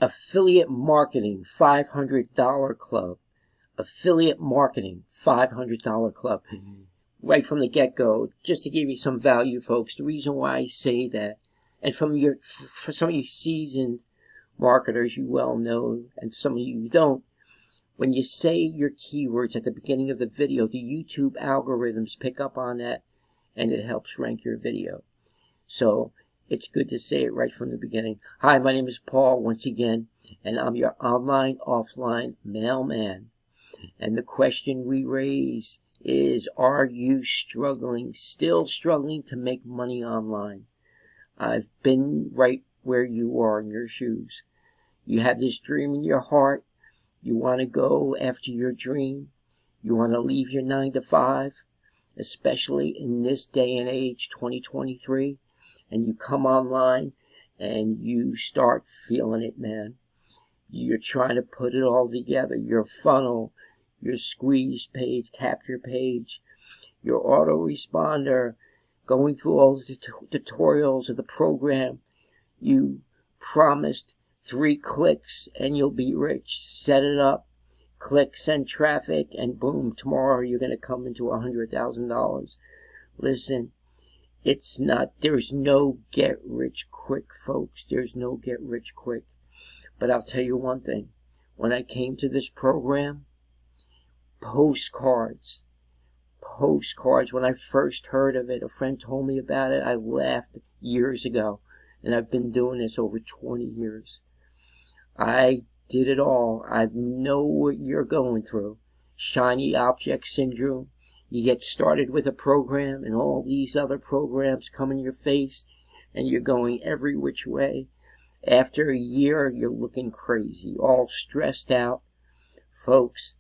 Affiliate Marketing $500 Club. Affiliate Marketing $500 Club. Right from the get-go, just to give you some value, folks. The reason why I say that, and for some of you seasoned marketers, you well know, and some of you don't, when you say your keywords at the beginning of the video, the YouTube algorithms pick up on that, and it helps rank your video. So it's good to say it right from the beginning. Hi, my name is Paul once again, and I'm your online, offline mailman. And the question we raise is, are you still struggling to make money online? I've been right where you are in your shoes. You have this dream in your heart. You want to go after your dream. You want to leave your 9 to 5, especially in this day and age, 2023, and you come online and you start feeling it, man. You're trying to put it all together. Your funnel, your squeeze page, capture page, your autoresponder, going through all the tutorials of the program. You promised 3 clicks and you'll be rich. Set it up, click, send traffic, and boom, tomorrow you're going to come into $100,000. Listen, there's no get rich quick, folks. There's no get rich quick. But I'll tell you one thing. When I came to this program, postcards, when I first heard of it, a friend told me about it. I laughed years ago, and I've been doing this over 20 years. I did it all. I know what you're going through. Shiny object syndrome. You get started with a program, and all these other programs come in your face, and you're going every which way. After a year, you're looking crazy, all stressed out. Folks,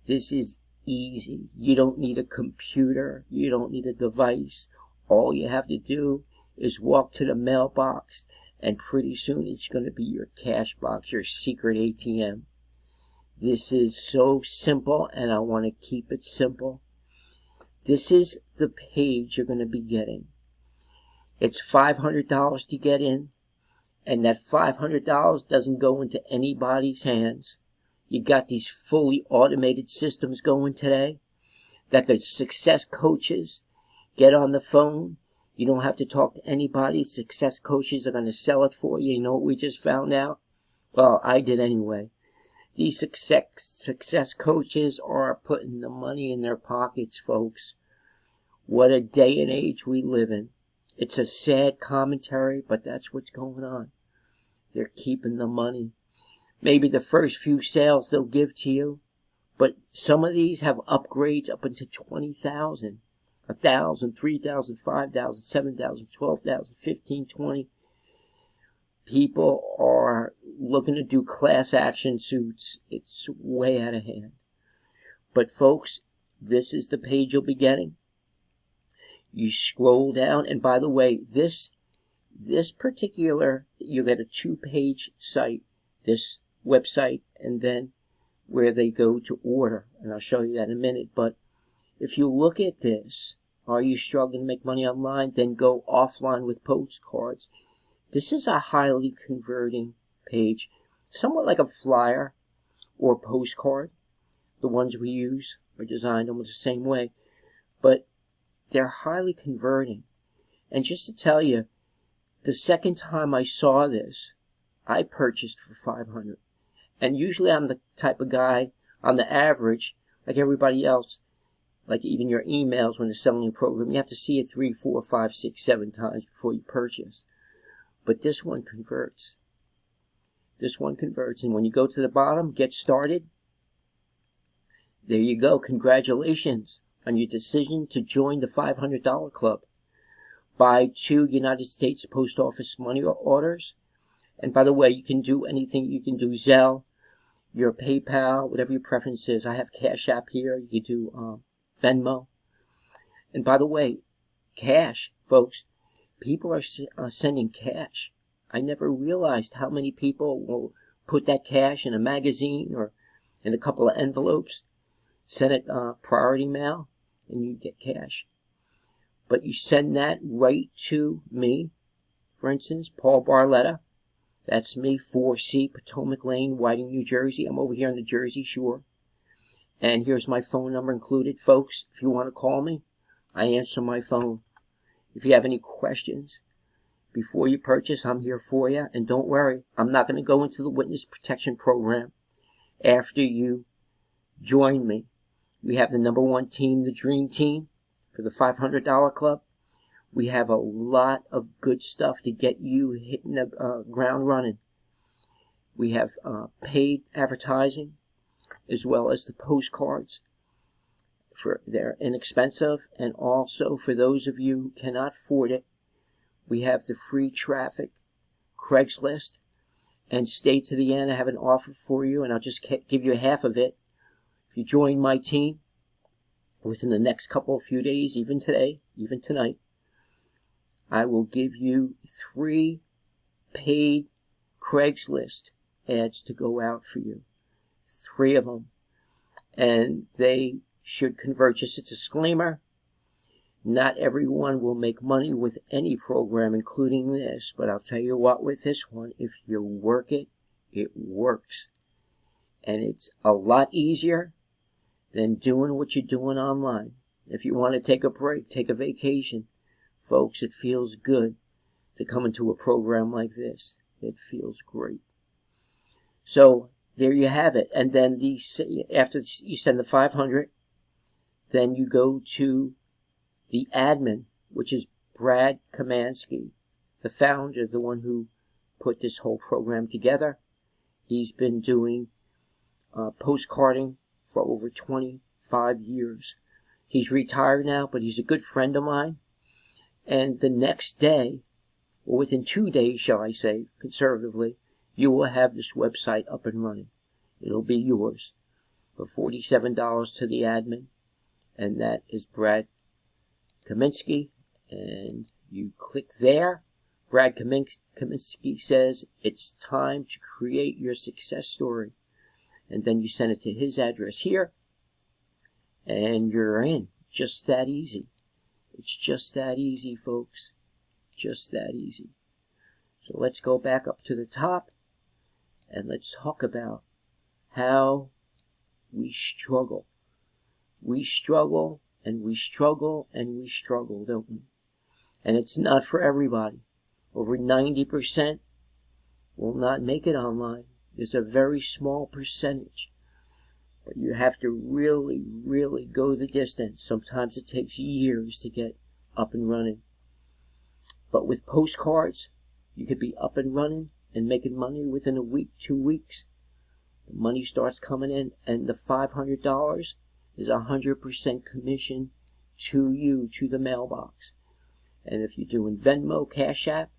this is easy. You don't need a computer. You don't need a device. All you have to do is walk to the mailbox, and pretty soon it's going to be your cash box, your secret ATM. This is so simple, and I want to keep it simple. This is the page you're going to be getting. It's $500 to get in, and that $500 doesn't go into anybody's hands. You got these fully automated systems going today that the success coaches get on the phone. You don't have to talk to anybody. Success coaches are going to sell it for you. You know what we just found out? Well, I did anyway. These success coaches are putting the money in their pockets, folks. What a day and age we live in. It's a sad commentary, but that's what's going on. They're keeping the money. Maybe the first few sales they'll give to you, but some of these have upgrades up into 20,000, 1,000, 3,000, 5,000, 7,000, 12,000, 15, 20. People are looking to do class action suits. It's way out of hand. But folks, this is the page you'll be getting. You scroll down, and by the way, this particular, you get a 2-page site, this website, and then where they go to order, and I'll show you that in a minute. But if you look at this, are you struggling to make money online? Then go offline with postcards. This is a highly converting page, somewhat like a flyer or postcard. The ones we use are designed almost the same way, but they're highly converting. And just to tell you, the second time I saw this, I purchased for $500. And usually I'm the type of guy, on the average, like everybody else, like even your emails when they're selling a program, you have to see it 3, 4, 5, 6, 7 times before you purchase. But this one converts. This one converts. And when you go to the bottom, get started, there you go. Congratulations on your decision to join the $500 club. Buy 2 United States Post Office money orders. And by the way, you can do anything. You can do Zelle, your PayPal, whatever your preference is. I have Cash App here. You can do Venmo. And by the way, cash, folks. People are sending cash. I never realized how many people will put that cash in a magazine or in a couple of envelopes, send it priority mail, and you get cash. But you send that right to me, for instance, Paul Barletta, That's me, 4C Potomac Lane, Whiting, New Jersey. I'm over here on the Jersey Shore. And here's my phone number included, folks. If you want to call me, I answer my phone. If you have any questions before you purchase, I'm here for you. And don't worry, I'm not going to go into the witness protection program after you join me. We have the #1 team, the Dream Team, for the $500 club. We have a lot of good stuff to get you hitting the ground running. We have paid advertising as well as the postcards. They're inexpensive, and also for those of you who cannot afford it, we have the free traffic Craigslist. And stay to the end. I have an offer for you, and I'll just give you half of it. If you join my team within the next few days, even today, even tonight, I will give you 3 paid Craigslist ads to go out for you. 3 of them. And they should convert. Just a disclaimer, not everyone will make money with any program, including this. But I'll tell you what, with this one, if you work it, it works. And it's a lot easier than doing what you're doing online. If you want to take a break, take a vacation, folks, it feels good to come into a program like this. It feels great. So there you have it. And then after you send the 500, then you go to the admin, which is Brad Kamansky, the founder, the one who put this whole program together. He's been doing postcarding for over 25 years. He's retired now, but he's a good friend of mine. And the next day, or within 2 days, shall I say, conservatively, you will have this website up and running. It'll be yours for $47 to the admin. And that is Brad Kaminsky. And you click there. Brad Kaminsky says it's time to create your success story. And then you send it to his address here. And you're in. Just that easy. It's just that easy, folks. Just that easy. So let's go back up to the top. And let's talk about how we struggle. We struggle, and we struggle, and we struggle, don't we? And it's not for everybody. Over 90% will not make it online. There's a very small percentage. But you have to really, really go the distance. Sometimes it takes years to get up and running. But with postcards, you could be up and running and making money within a week, 2 weeks. The money starts coming in, and the $500 is 100% commission to you, to the mailbox. And if you're doing Venmo, Cash App,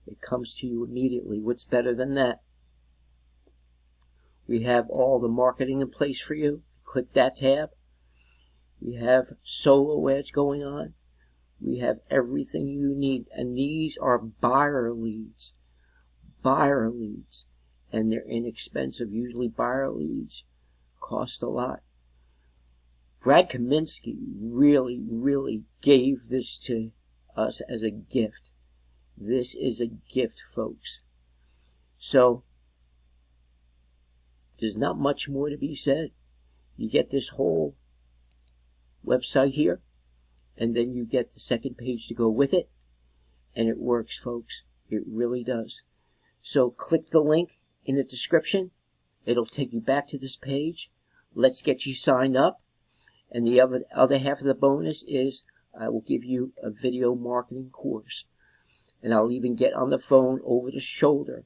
it comes to you immediately. What's better than that? We have all the marketing in place for you. Click that tab. We have solo ads going on. We have everything you need. And these are buyer leads. Buyer leads. And they're inexpensive. Usually buyer leads cost a lot. Brad Kaminsky really, really gave this to us as a gift. This is a gift, folks. So, there's not much more to be said. You get this whole website here, and then you get the second page to go with it, and it works, folks. It really does. So click the link in the description. It'll take you back to this page. Let's get you signed up. And the other half of the bonus is I will give you a video marketing course. And I'll even get on the phone over the shoulder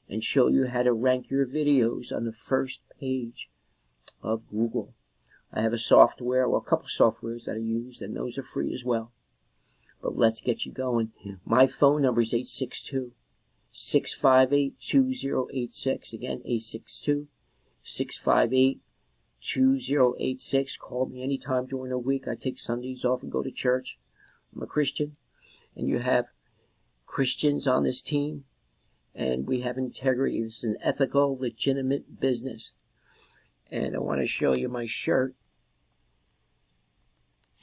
and show you how to rank your videos on the first page of Google. I have a software, well, a couple softwares that I use, and those are free as well. But let's get you going. My phone number is 862-658-2086. Again, 862-658-2086. Call me anytime during the week. I take Sundays off and go to church. I'm a Christian. And you have Christians on this team. And we have integrity. This is an ethical, legitimate business. And I want to show you my shirt.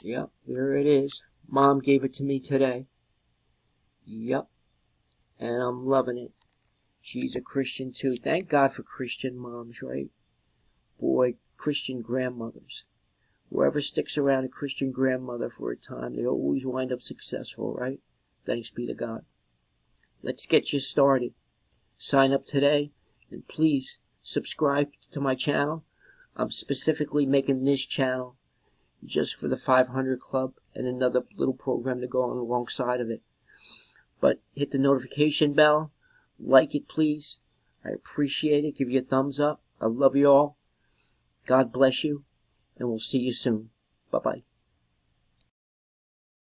Yep, there it is. Mom gave it to me today. Yep. And I'm loving it. She's a Christian too. Thank God for Christian moms, right? Boy, Christian grandmothers. Whoever sticks around a Christian grandmother for a time, they always wind up successful, right? Thanks be to God. Let's get you started. Sign up today, and please subscribe to my channel. I'm specifically making this channel just for the 500 Club and another little program to go on alongside of it. But hit the notification bell. Like it, please. I appreciate it. Give you a thumbs up. I love you all. God bless you, and we'll see you soon. Bye-bye.